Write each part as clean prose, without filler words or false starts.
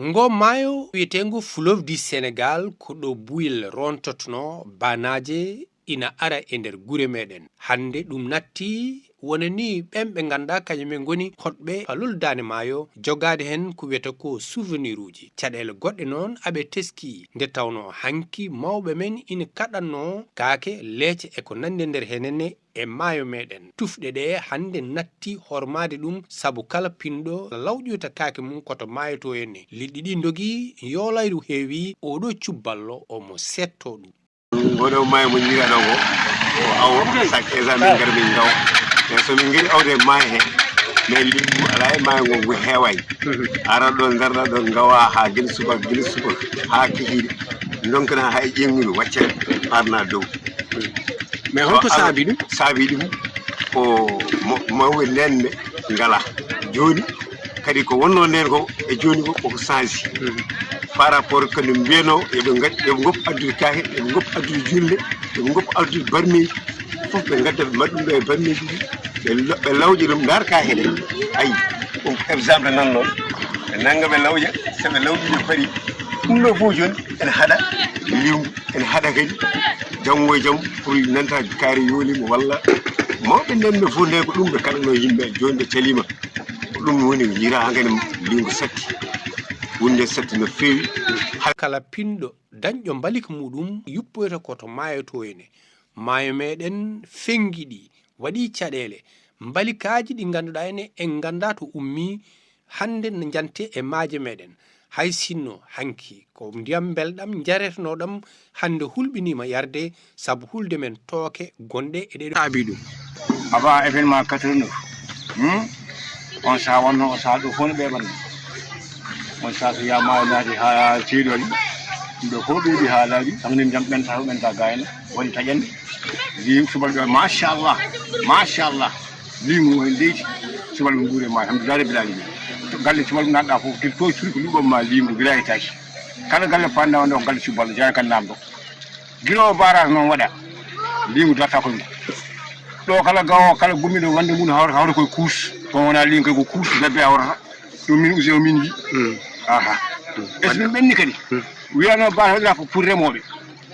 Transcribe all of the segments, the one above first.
ngo maayo wiyetengo fleuve du Sénégal ko ɗo buyel rontotno banaje ina ara e nder gure meɗen hande ɗum natti wonani ɓemɓe ganda kañumen goni hotɓe paluldane maayo jogade hen ko wiyata ko souvenir uji caɗele goɗɗe noon aɓe teski nde tawno hanki mawɓe men ina kaɗanno kaake leece e ko nandi nder henenne e maayo meɗen tufɗe ɗe hande natti hormade ɗum saabu kala pinɗo lawƴoyta kaake mum koto maayoto henne liɗɗi ɗi dogi yolayru heewi oɗo cubballo omo setto ɗum oɗo maayo mo jiiɗaɗo ko awo sakke sa min gar min gaw mais somin gari awde maayo he mais liɗɗi ala e maayo ngo heeway arat ɗo darɗa ɗo gawa ha guila subaka ha kikiɗe donkana hay ƴengudu waccere parna dow mais holko saabi ɗum ko mawɓe ndenne ngala joni kadi ko wonno nden ko e joni ko koko change par rapport kadi mbiyano yoɓe goppu addude kaake yoɓe goppu addude julle yoɓe goppu addude barmeji fof ɓe gadda ɓe mbaɗɗum ɗo e barmeji ɗi ɓe lawƴa ɗum dar kaake ɗe ayi ɗum exemple nan noon ɓe nangga ɓe lawƴa soɓe lawƴi ɓe paari ɗum ɗo fof joni ene haɗa liwgu ene haɗa kadi janggo e jaam pour nanta kaari yoolima walla mawɓe ndenne fof nde ko ɗum ɓe kaɗano yimɓe joni ɓe calima ko ɗum woni jira hankadi liwgu satti wonde satti no feewi kala pinɗo dañƴo mbalik muɗum yuppoyta koto maayo to hene maayo meɗen fengiɗi waɗi caɗele mbalikaji ɗi ganduɗa ene en ganda to ummi hande no jante e maaje meɗen hay sinno hanki ko ndiyam belɗam jaretnoɗam hande hulɓinima yarde saabu hulde men tooke gonɗe e ɗeɗo saabi ɗum avant événement 89 on sa wonno o saaha ɗo fof no ɓeɓanno on saaha so yamayo naati ha ceeɗoli ɗum ɗo fof ɓeyɗi haalaji tawnin jaam ɓenta to ɓenta gayna woni taƴande lim subalɓe machallah limu en leydi subalɓe guure ma alhamdulillah rabbil alamin to galle subalɓe nanɗa fof til to suri ko luɓanma limu wilayitaki kala galle pandawa nde ko galle subalɓe jeeya kan namdo guilowo barage noon waɗa limu darta koye ɗo kala gawo kala gummiɗo wande mum hawra koye kuus kon wona limu koye ko kuus lebbe hawrata ɗum min usi o min yi aha est ce que min ɓenni kadi wiyano basaɗa ko pour remoɓe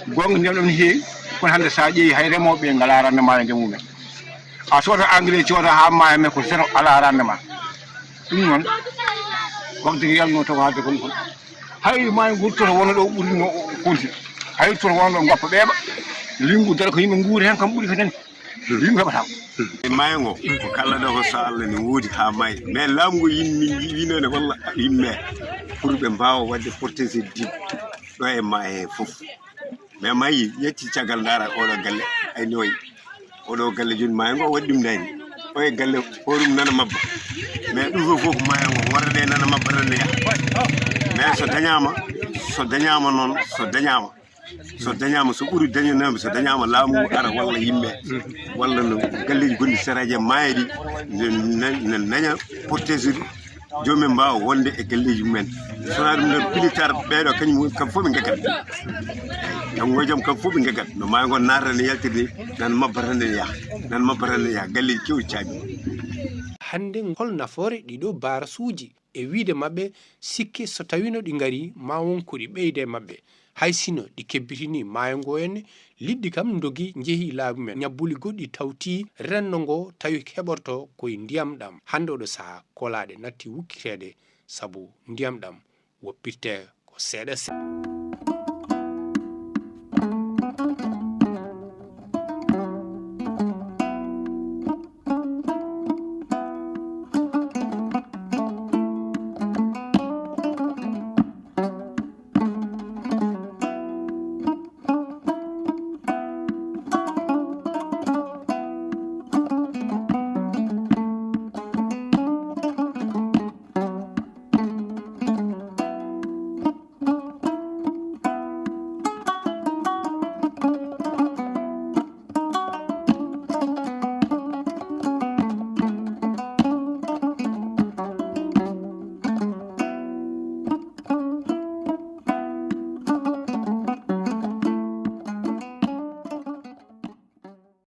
gonga ndiyam ɗam ne heewi kono hande sa ƴeewi hay remoɓe ngala rendement e nder mumen a sooda engrais cooda ha maayo men ko zéro ala rendement ɗum noon wagde yalno taw haalde kon kon hay maayo ngu toto wona ɗo ɓuri no funti hay toto wona ɗo goppa ɓeeɓa lingu dara ko yimɓe guuri hen kam ɓuuri ko tan limu heɓata e maayo ngo ko kalɗo ko so Allah ne woodi ha maayi mais laamu ngu yimɓe winone walla yimɓe pour ɓe mbawa wadde protéger digue ɗo e maayo he foof mais maayi yetti caggal dara oɗo galle ay noyi oɗo galle joni maayo ngo waɗi ɗum dayni o e galle hoɗum nana mabba mais ɗum fof fof ko maayo ngo wordade nana mabba tan ne yaha mais so dañama noon so dañama so ɓuuri dañanama so dañama laamu ara walla yimɓe walla no galleji gonɗi seraji maayo ɗi ne daña protéger jomumen mbawa wonde e galleji mumen sona ɗum no plus tard ɓeɗo kañum kam fof ɓe gaggat janggo jaam kam fof ɓe gaggat no maayo ngo natata ne yaltirni nan mabba tan ne yaha galleji kewɗi caabi hande hol nafoore ɗiɗo barasuji e wiide mabɓe sikke so tawino ɗi gari ma wonko ɗi ɓeyde mabɓe hay sino ɗi kebbitini maayo ngo henne liɗɗi kam dogi jeehi laabi men ñabbuli goɗɗi tawti renno ngo tawi heɓorto koye ndiyam ɗam hande oɗo saaha kolaɗe natti wukkitede saabu ndiyam ɗam woppirte ko seeɗa